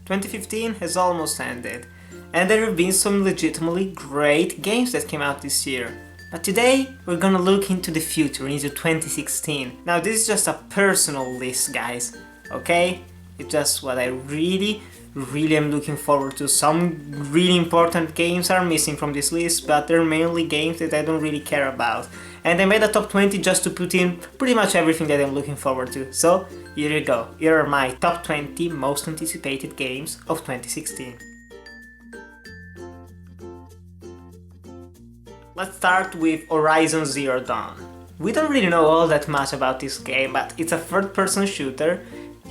2015 has almost ended, and there have been some legitimately great games that came out this year. But today we're gonna look into the future, into 2016. Now this is just a personal list, guys, okay? It's just what I really am looking forward to. Some really important games are missing from this list, but they're mainly games that I don't really care about. And I made a top 20 just to put in pretty much everything that I'm looking forward to. So here you go, here are my top 20 most anticipated games of 2016. Let's start with Horizon Zero Dawn. We don't really know all that much about this game, but it's a third-person shooter.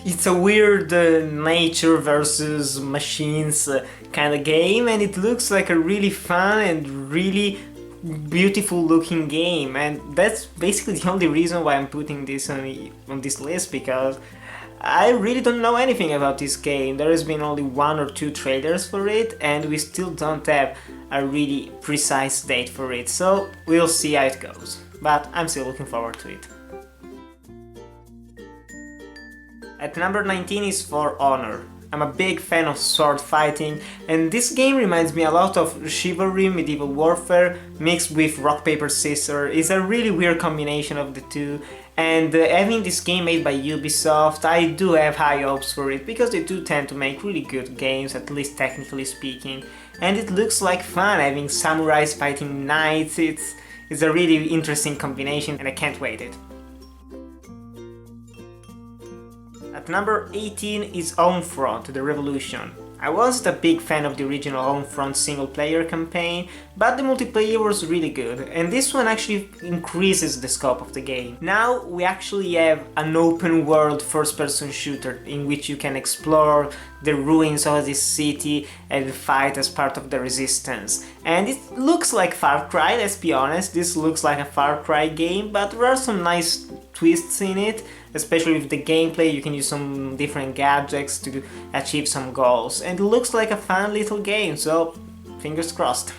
It's a weird nature versus machines kind of game, and it looks like a really fun and really beautiful looking game, and that's basically the only reason why I'm putting this on this list, because I really don't know anything about this game. There has been only 1 or 2 trailers for it, and we still don't have a really precise date for it, so we'll see how it goes, but I'm still looking forward to it. At number 19 is For Honor. I'm a big fan of sword fighting, and this game reminds me a lot of Chivalry Medieval Warfare mixed with Rock Paper Scissors. It's a really weird combination of the two, and having this game made by Ubisoft, I do have high hopes for it, because they do tend to make really good games, at least technically speaking, and it looks like fun having samurais fighting knights. It's a really interesting combination, and I can't wait it. At number 18 is Homefront: The Revolution. I wasn't a big fan of the original Homefront single-player campaign, but the multiplayer was really good, and this one actually increases the scope of the game. Now we actually have an open-world first-person shooter in which you can explore the ruins of this city and fight as part of the resistance. And it looks like Far Cry, let's be honest, this looks like a Far Cry game, but there are some nice twists in it, especially with the gameplay. You can use some different gadgets to achieve some goals, and it looks like a fun little game, so fingers crossed.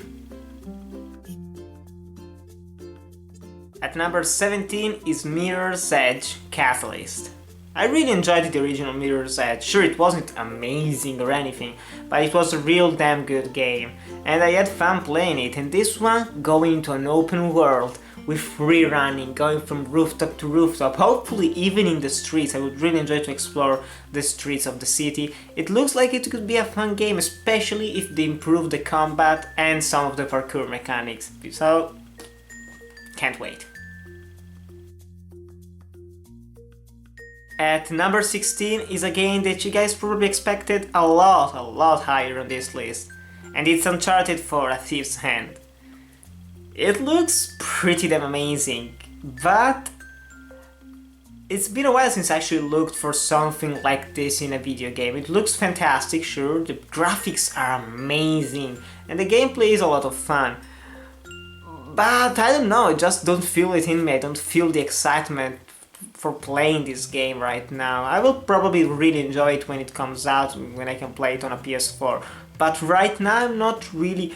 At number 17 is Mirror's Edge Catalyst. I really enjoyed the original Mirror's Edge. Sure, it wasn't amazing or anything, but it was a real damn good game, and I had fun playing it. And this one, going into an open world with free running, going from rooftop to rooftop, hopefully even in the streets. I would really enjoy to explore the streets of the city. It looks like it could be a fun game, especially if they improve the combat and some of the parkour mechanics, so can't wait. At number 16 is a game that you guys probably expected a lot higher on this list, and it's Uncharted 4: A Thief's Hand. It looks pretty damn amazing, but it's been a while since I actually looked for something like this in a video game. It looks fantastic, sure, the graphics are amazing, and the gameplay is a lot of fun. But I don't know, I just don't feel it in me, I don't feel the excitement for playing this game right now. I will probably really enjoy it when it comes out, when I can play it on a PS4, but right now I'm not really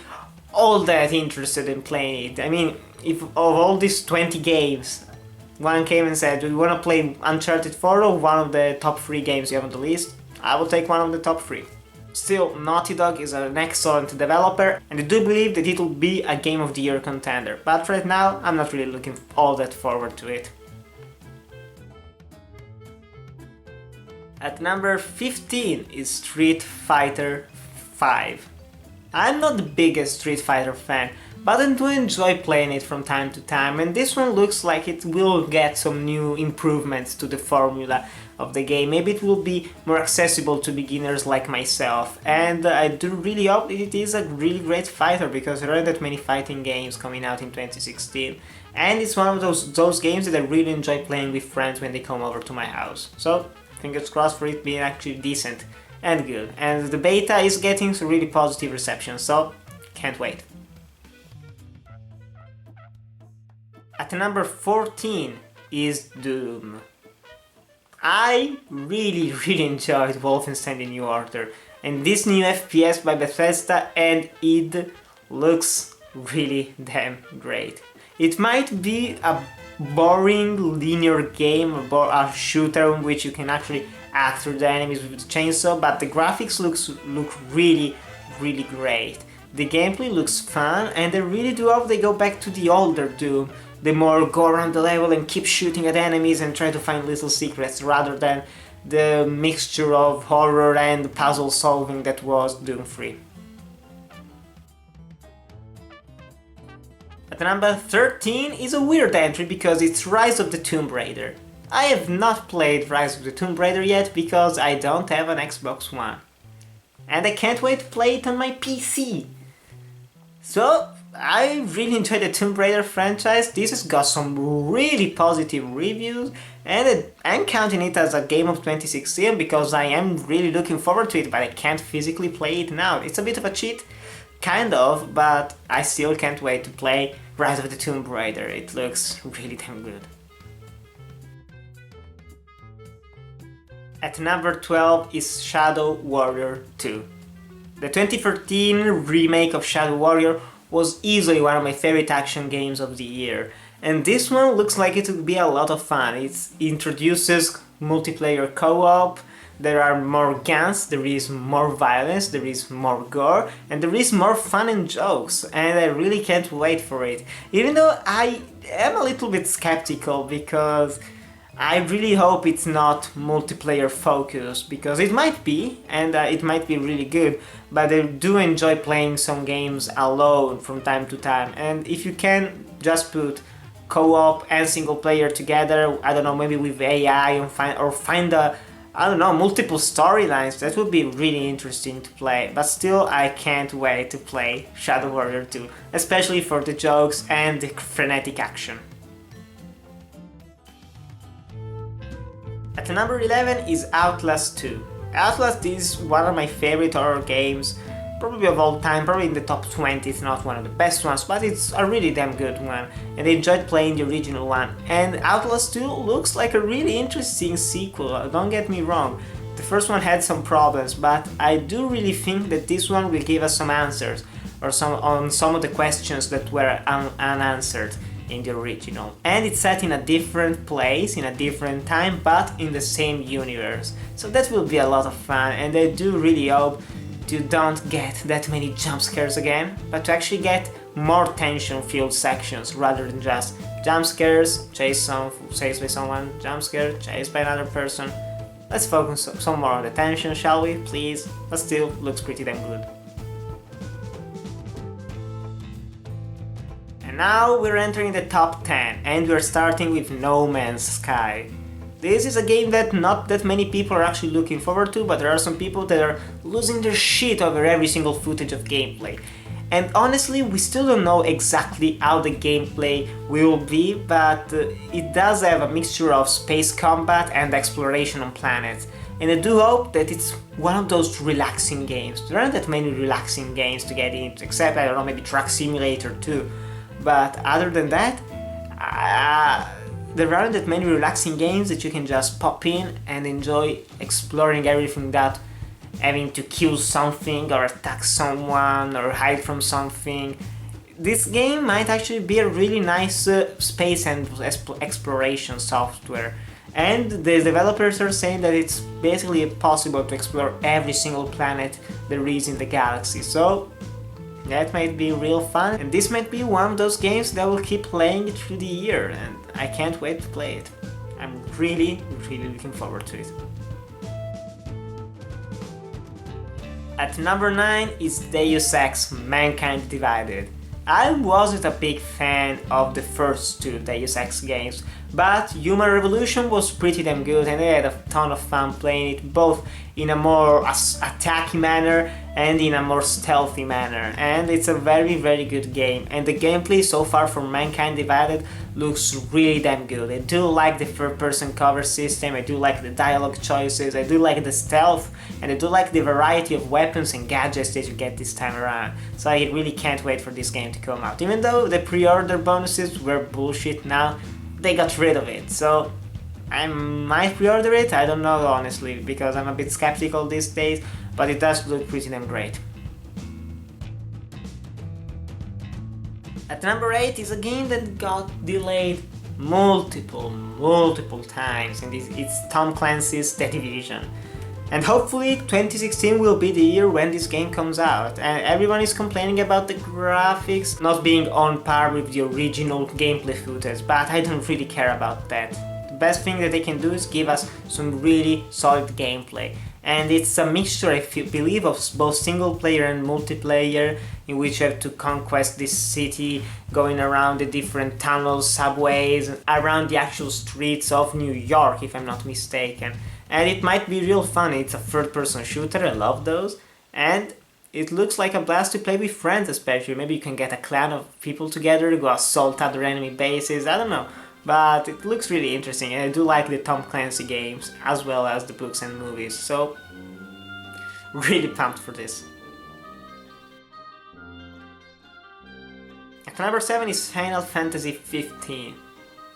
all that interested in playing it. I mean, if of all these 20 games, one came and said, do you want to play Uncharted 4 or one of the top 3 games you have on the list? I will take one of the top 3. Still, Naughty Dog is an excellent developer, and I do believe that it will be a Game of the Year contender, but right now I'm not really looking all that forward to it. At number 15 is Street Fighter V. I'm not the biggest Street Fighter fan, but I do enjoy playing it from time to time, and this one looks like it will get some new improvements to the formula of the game. Maybe it will be more accessible to beginners like myself, and I do really hope it is a really great fighter, because there aren't that many fighting games coming out in 2016, and it's one of those games that I really enjoy playing with friends when they come over to my house. So fingers crossed for it being actually decent and good, and the beta is getting some really positive reception, so can't wait. At number 14 is Doom. I really enjoyed Wolfenstein: The New Order, and this new FPS by Bethesda, and it looks really damn great. It might be a boring linear game, a shooter in which you can actually after the enemies with the chainsaw, but the graphics look really, really great. The gameplay looks fun, and I really do hope they go back to the older Doom, the more go around the level and keep shooting at enemies and try to find little secrets, rather than the mixture of horror and puzzle solving that was Doom 3. At number 13 is a weird entry because it's Rise of the Tomb Raider. I have not played Rise of the Tomb Raider yet because I don't have an Xbox One. And I can't wait to play it on my PC. So, I really enjoy the Tomb Raider franchise. This has got some really positive reviews, and I'm counting it as a game of 2016 because I am really looking forward to it, but I can't physically play it now. It's a bit of a cheat, kind of, but I still can't wait to play Rise of the Tomb Raider. It looks really damn good. At number 12 is Shadow Warrior 2. The 2013 remake of Shadow Warrior was easily one of my favorite action games of the year, and this one looks like it will be a lot of fun. It introduces multiplayer co-op, there are more guns, there is more violence, there is more gore, and there is more fun and jokes, and I really can't wait for it. Even though I am a little bit skeptical because I really hope it's not multiplayer focused, because it might be, and it might be really good, but I do enjoy playing some games alone from time to time, and if you can just put co-op and single player together, I don't know, maybe with AI and find I don't know, multiple storylines, that would be really interesting to play, but still I can't wait to play Shadow Warrior 2, especially for the jokes and the frenetic action. At number 11 is Outlast 2. Outlast is one of my favorite horror games, probably of all time, probably in the top 20, it's not one of the best ones, but it's a really damn good one, and I enjoyed playing the original one. And Outlast 2 looks like a really interesting sequel, don't get me wrong. The first one had some problems, but I do really think that this one will give us some answers, or on some of the questions that were unanswered in the original. And it's set in a different place, in a different time, but in the same universe. So that will be a lot of fun, and I do really hope you don't get that many jump scares again, but to actually get more tension-filled sections rather than just jump scares, chased by someone, jump scare, chased by another person. Let's focus some more on the tension, shall we, please? But still, looks pretty damn good. And now we're entering the top 10, and we're starting with No Man's Sky. This is a game that not that many people are actually looking forward to, but there are some people that are losing their shit over every single footage of gameplay. And honestly, we still don't know exactly how the gameplay will be, but it does have a mixture of space combat and exploration on planets. And I do hope that it's one of those relaxing games. There aren't that many relaxing games to get into, except, I don't know, maybe Truck Simulator 2. But other than that, there aren't that many relaxing games that you can just pop in and enjoy exploring everything without having to kill something or attack someone or hide from something. This game might actually be a really nice space and exploration software. And the developers are saying that it's basically possible to explore every single planet there is in the galaxy. So that might be real fun, and this might be one of those games that will keep playing through the year, and I can't wait to play it. I'm really, really looking forward to it. At number 9 is Deus Ex Mankind Divided. I wasn't a big fan of the first two Deus Ex games, but Human Revolution was pretty damn good, and I had a ton of fun playing it, both in a more attacky manner and in a more stealthy manner, and it's a very, very good game, and the gameplay so far for Mankind Divided looks really damn good. I do like the third-person cover system, I do like the dialogue choices, I do like the stealth, and I do like the variety of weapons and gadgets that you get this time around, so I really can't wait for this game to come out. Even though the pre-order bonuses were bullshit now, they got rid of it, so I might pre-order it, I don't know honestly, because I'm a bit skeptical these days, but it does look pretty damn great. At number 8 is a game that got delayed multiple times, and it's Tom Clancy's The Division. And hopefully 2016 will be the year when this game comes out. And everyone is complaining about the graphics not being on par with the original gameplay footage, but I don't really care about that. The best thing that they can do is give us some really solid gameplay. And it's a mixture, I believe, of both single player and multiplayer, in which you have to conquest this city, going around the different tunnels, subways, around the actual streets of New York, if I'm not mistaken. And it might be real fun. It's a third-person shooter, I love those. And it looks like a blast to play with friends, especially. Maybe you can get a clan of people together to go assault other enemy bases, I don't know. But it looks really interesting, and I do like the Tom Clancy games, as well as the books and movies, so really pumped for this. At number 7 is Final Fantasy 15.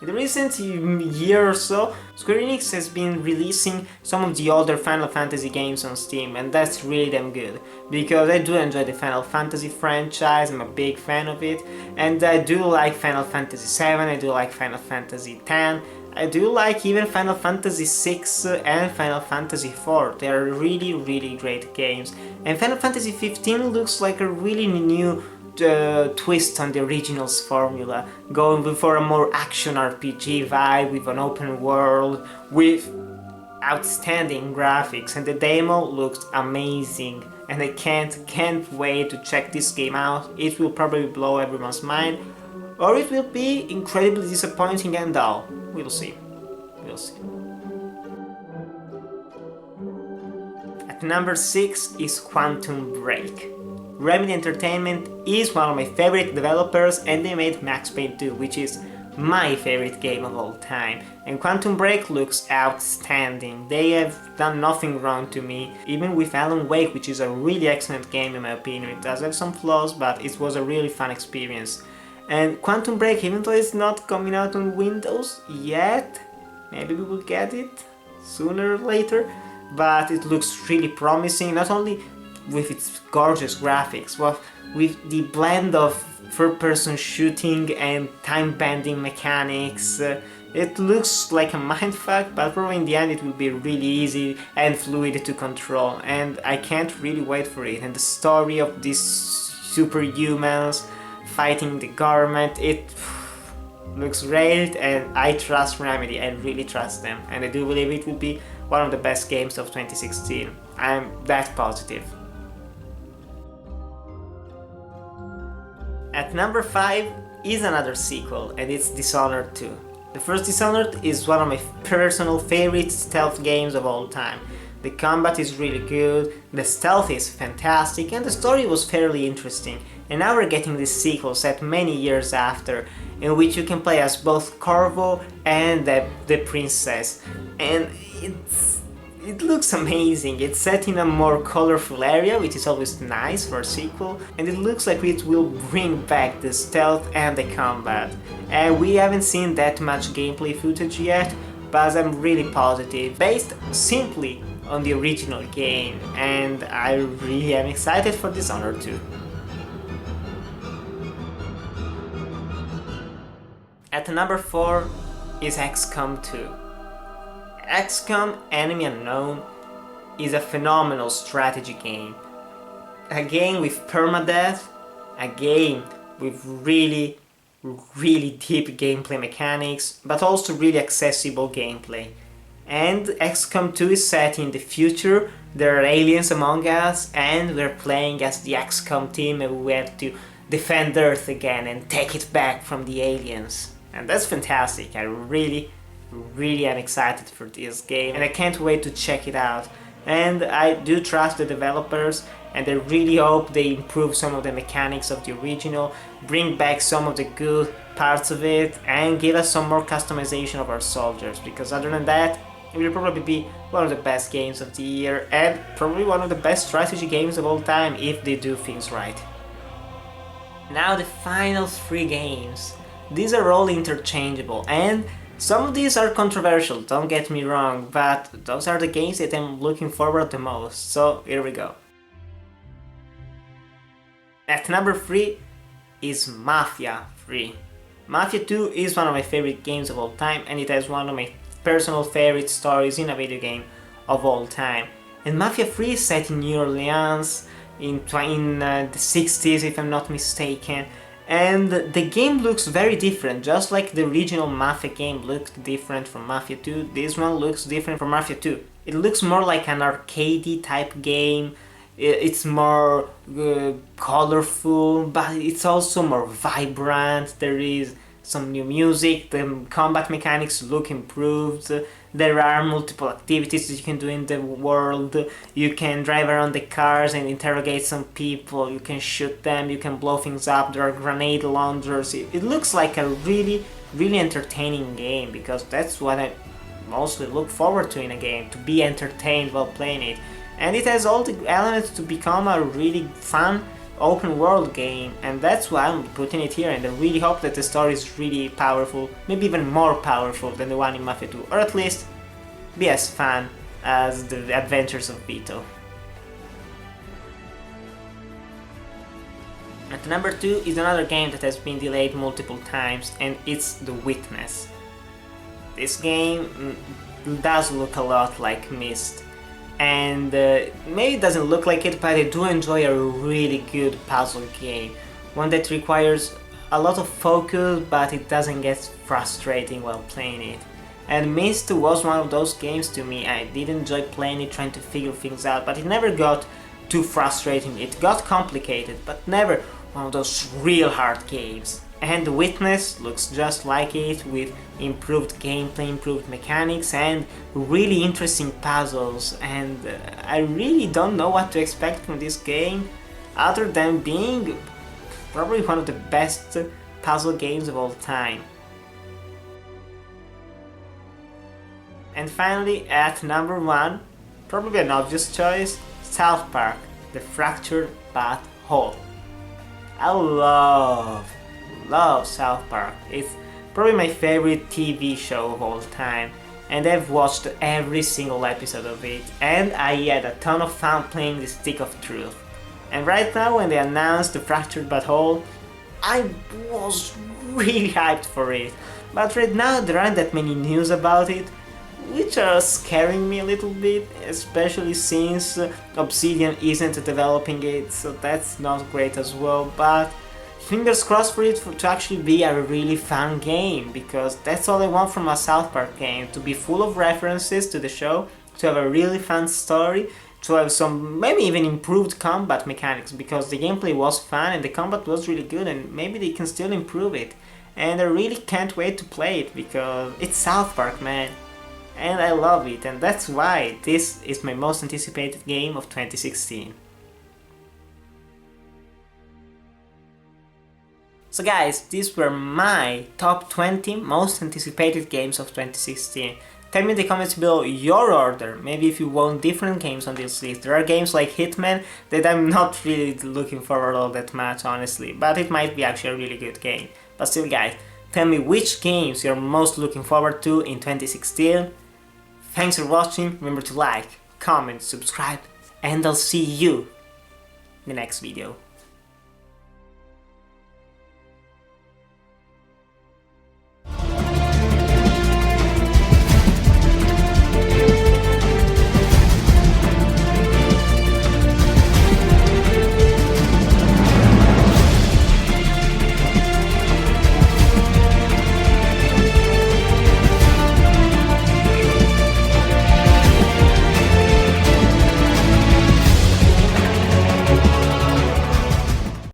In the recent year or so, Square Enix has been releasing some of the older Final Fantasy games on Steam, and that's really damn good, because I do enjoy the Final Fantasy franchise, I'm a big fan of it, and I do like Final Fantasy 7, I do like Final Fantasy 10, I do like even Final Fantasy 6 and Final Fantasy 4, they are really great games, and Final Fantasy 15 looks like a really new twist on the original's formula, going for a more action RPG vibe with an open world, with outstanding graphics, and the demo looks amazing, and I can't wait to check this game out. It will probably blow everyone's mind, or it will be incredibly disappointing and dull. We'll see. At number 6 is Quantum Break. Remedy Entertainment is one of my favorite developers, and they made Max Payne 2, which is my favorite game of all time. And Quantum Break looks outstanding. They have done nothing wrong to me, even with Alan Wake, which is a really excellent game in my opinion. It does have some flaws, but it was a really fun experience. And Quantum Break, even though it's not coming out on Windows yet, maybe we will get it sooner or later, but it looks really promising, not only with its gorgeous graphics, but with the blend of third-person shooting and time-bending mechanics. It looks like a mindfuck, but probably in the end it will be really easy and fluid to control, and I can't really wait for it. And the story of these superhumans fighting the government, it looks great, and I trust Remedy, I really trust them, and I do believe it will be one of the best games of 2016. I'm that positive. At number 5 is another sequel, and it's Dishonored 2. The first Dishonored is one of my personal favorite stealth games of all time. The combat is really good, the stealth is fantastic, and the story was fairly interesting. And now we're getting this sequel set many years after, in which you can play as both Corvo and the princess. And it looks amazing. It's set in a more colorful area, which is always nice for a sequel, and it looks like it will bring back the stealth and the combat. And we haven't seen that much gameplay footage yet, but I'm really positive, based simply on the original game, and I really am excited for Dishonored 2. At number 4 is XCOM 2. XCOM Enemy Unknown is a phenomenal strategy game. A game with permadeath, a game with really deep gameplay mechanics, but also really accessible gameplay. And XCOM 2 is set in the future, there are aliens among us, and we're playing as the XCOM team, and we have to defend Earth again and take it back from the aliens. And that's fantastic. I really am excited for this game, and I can't wait to check it out. And I do trust the developers, and I really hope they improve some of the mechanics of the original, bring back some of the good parts of it, and give us some more customization of our soldiers, because other than that, it will probably be one of the best games of the year, and probably one of the best strategy games of all time if they do things right. Now the final 3 games. These are all interchangeable, and some of these are controversial, don't get me wrong, but those are the games that I'm looking forward the most, so here we go. At number 3 is Mafia 3. Mafia 2 is one of my favorite games of all time, and it has one of my personal favorite stories in a video game of all time. And Mafia 3 is set in New Orleans in the 60s, if I'm not mistaken, and the game looks very different. Just like the original Mafia game looked different from Mafia 2, this one looks different from Mafia 2. It looks more like an arcadey type game. It's more colorful, but it's also more vibrant. There is some new music, the combat mechanics look improved, there are multiple activities that you can do in the world, you can drive around the cars and interrogate some people, you can shoot them, you can blow things up, there are grenade launchers. It looks like a really entertaining game, because that's what I mostly look forward to in a game, to be entertained while playing it. And it has all the elements to become a really fun open world game, and that's why I'm putting it here, and I really hope that the story is really powerful, maybe even more powerful than the one in Mafia 2, or at least be as fun as the adventures of Vito. At number 2 is another game that has been delayed multiple times, and it's The Witness. This game does look a lot like Myst. And maybe it doesn't look like it, but I do enjoy a really good puzzle game. One that requires a lot of focus, but it doesn't get frustrating while playing it. And Myst was one of those games to me. I did enjoy playing it, trying to figure things out, but it never got too frustrating. It got complicated, but never one of those real hard games. And The Witness looks just like it, with improved gameplay, improved mechanics, and really interesting puzzles. And I really don't know what to expect from this game, other than being probably one of the best puzzle games of all time. And finally, at number 1, probably an obvious choice, South Park: The Fractured But Whole. I love South Park. It's probably my favorite TV show of all time, and I've watched every single episode of it, and I had a ton of fun playing the Stick of Truth. And right now, when they announced The Fractured But Whole, I was really hyped for it. But right now there aren't that many news about it, which are scaring me a little bit, especially since Obsidian isn't developing it, so that's not great as well. But fingers crossed for it to actually be a really fun game, because that's all I want from a South Park game, to be full of references to the show, to have a really fun story, to have some maybe even improved combat mechanics, because the gameplay was fun and the combat was really good, and maybe they can still improve it. And I really can't wait to play it, because it's South Park, man, and I love it, and that's why this is my most anticipated game of 2016. So guys, these were my top 20 most anticipated games of 2016. Tell me in the comments below your order, maybe if you want different games on this list. There are games like Hitman that I'm not really looking forward all that much, honestly, but it might be actually a really good game. But still guys, tell me which games you're most looking forward to in 2016. Thanks for watching, remember to like, comment, subscribe, and I'll see you in the next video.